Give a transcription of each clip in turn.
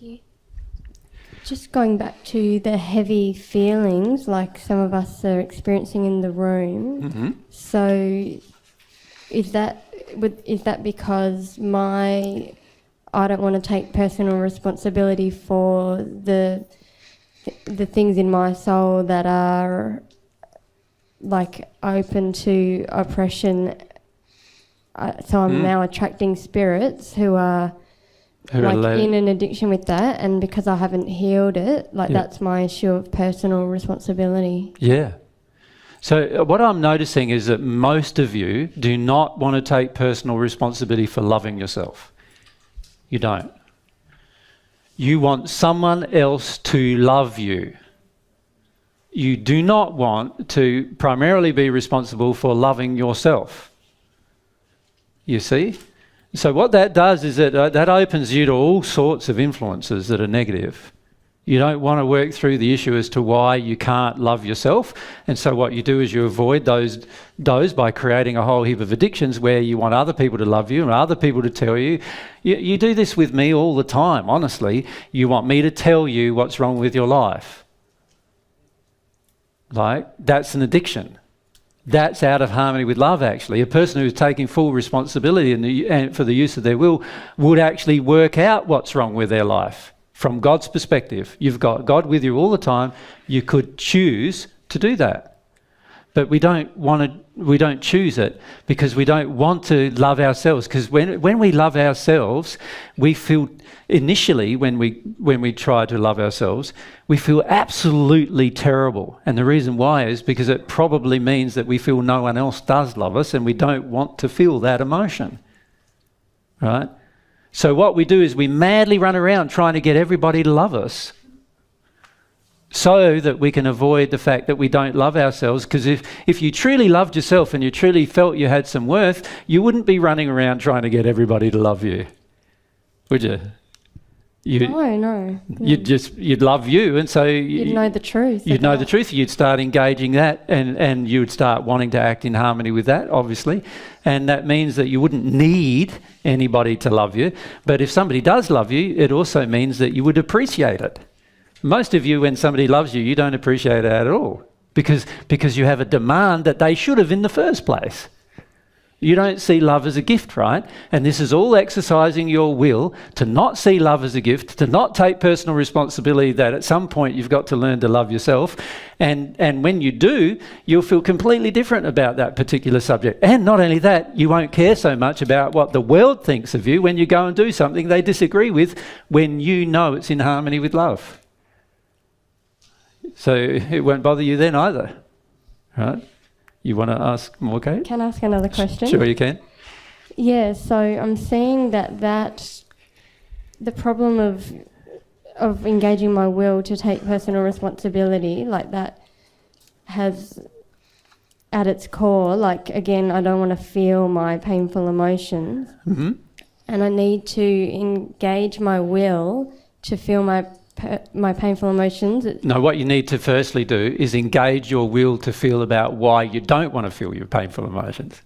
you. Just going back to the heavy feelings like some of us are experiencing in the room. Mm-hmm. So is that because I don't want to take personal responsibility for the things in my soul that are like open to oppression? So I'm now attracting spirits who are like in an addiction with that, and because I haven't healed it, that's my issue of personal responsibility. Yeah. So what I'm noticing is that most of you do not want to take personal responsibility for loving yourself. You don't. You want someone else to love you. You do not want to primarily be responsible for loving yourself. You see? So what that does is that opens you to all sorts of influences that are negative. You don't want to work through the issue as to why you can't love yourself. And so what you do is you avoid those by creating a whole heap of addictions where you want other people to love you and other people to tell you. You do this with me all the time, honestly. You want me to tell you what's wrong with your life. Like, that's an addiction. That's out of harmony with love, actually. A person who's taking full responsibility and for the use of their will would actually work out what's wrong with their life. From God's perspective, you've got God with you all the time. You could choose to do that. But we don't choose it because we don't want to love ourselves. Because when we love ourselves, we feel initially when we try to love ourselves, we feel absolutely terrible. And the reason why is because it probably means that we feel no one else does love us, and we don't want to feel that emotion. Right? So what we do is we madly run around trying to get everybody to love us, so that we can avoid the fact that we don't love ourselves. Because if you truly loved yourself and you truly felt you had some worth, you wouldn't be running around trying to get everybody to love you, would you? No. You'd love you, and so you'd know the truth. You'd know the truth. You'd start engaging that, and you would start wanting to act in harmony with that, obviously. And that means that you wouldn't need anybody to love you. But if somebody does love you, it also means that you would appreciate it. Most of you, when somebody loves you, you don't appreciate it at all because you have a demand that they should have in the first place. You don't see love as a gift, right? And this is all exercising your will to not see love as a gift, to not take personal responsibility that at some point you've got to learn to love yourself. And when you do, you'll feel completely different about that particular subject. And not only that, you won't care so much about what the world thinks of you when you go and do something they disagree with when you know it's in harmony with love. So it won't bother you then either, right? You want to ask more, Kate? Can I ask another question? Sure, you can. Yeah, so I'm seeing that the problem of engaging my will to take personal responsibility, like that has at its core, like again, I don't want to feel my painful emotions. Mm-hmm. And I need to engage my will to feel my painful emotions. No, what you need to firstly do is engage your will to feel about why you don't want to feel your painful emotions.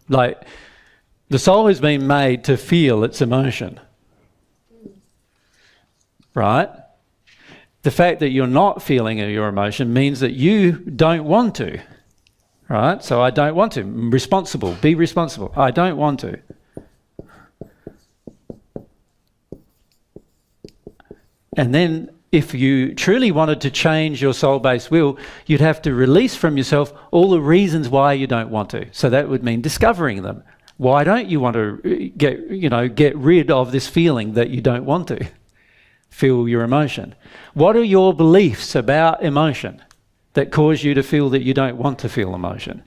Like, the soul has been made to feel its emotion. Right? The fact that you're not feeling your emotion means that you don't want to. Right? So I don't want to. Responsible. Be responsible. I don't want to. And then if you truly wanted to change your soul-based will, you'd have to release from yourself all the reasons why you don't want to. So that would mean discovering them. Why don't you want to get rid of this feeling that you don't want to feel your emotion? What are your beliefs about emotion that cause you to feel that you don't want to feel emotion?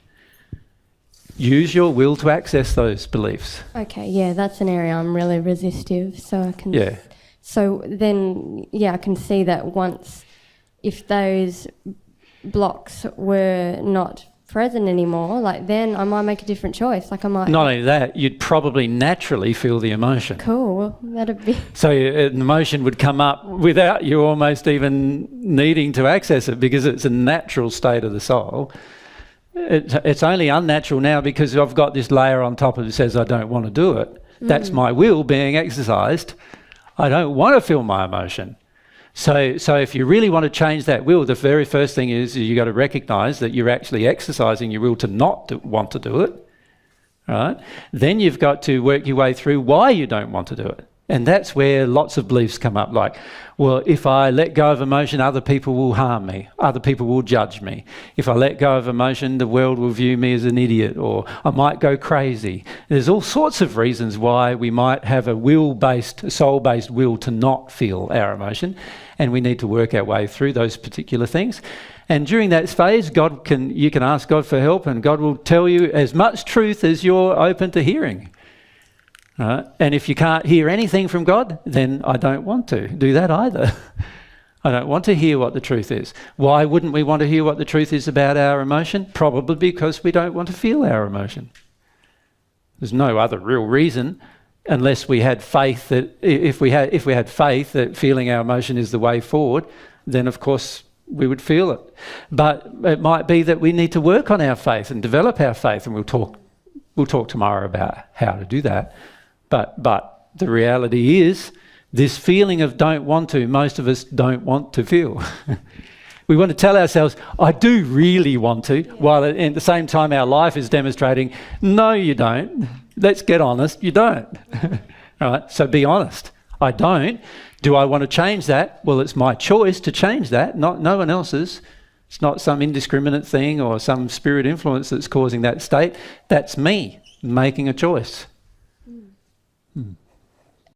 Use your will to access those beliefs. Okay, yeah, that's an area I'm really resistive, so I can... Yeah. So then, yeah, I can see that if those blocks were not present anymore, like then I might make a different choice. Like I might... Not only that, you'd probably naturally feel the emotion. Cool, that'd be... So an emotion would come up without you almost even needing to access it because it's a natural state of the soul. It's only unnatural now because I've got this layer on top of it that says I don't want to do it. That's my will being exercised. I don't want to feel my emotion. So if you really want to change that will, the very first thing is you got to recognise that you're actually exercising your will to not want to do it. Right? Then you've got to work your way through why you don't want to do it. And that's where lots of beliefs come up, like, well, if I let go of emotion, other people will harm me. Other people will judge me. If I let go of emotion, the world will view me as an idiot, or I might go crazy. There's all sorts of reasons why we might have a will-based, soul-based will to not feel our emotion, and we need to work our way through those particular things. And during that phase, you can ask God for help, and God will tell you as much truth as you're open to hearing. And if you can't hear anything from God, then I don't want to do that either. I don't want to hear what the truth is. Why wouldn't we want to hear what the truth is about our emotion? Probably because we don't want to feel our emotion. There's no other real reason, unless we had faith that if we had faith that feeling our emotion is the way forward, then of course we would feel it. But it might be that we need to work on our faith and develop our faith, and we'll talk tomorrow about how to do that. But the reality is, this feeling of don't want to, most of us don't want to feel. We want to tell ourselves, I do really want to, while at the same time our life is demonstrating, no, you don't. Let's get honest, you don't. All right, so be honest. I don't. Do I want to change that? Well, it's my choice to change that, not no one else's. It's not some indiscriminate thing or some spirit influence that's causing that state. That's me making a choice.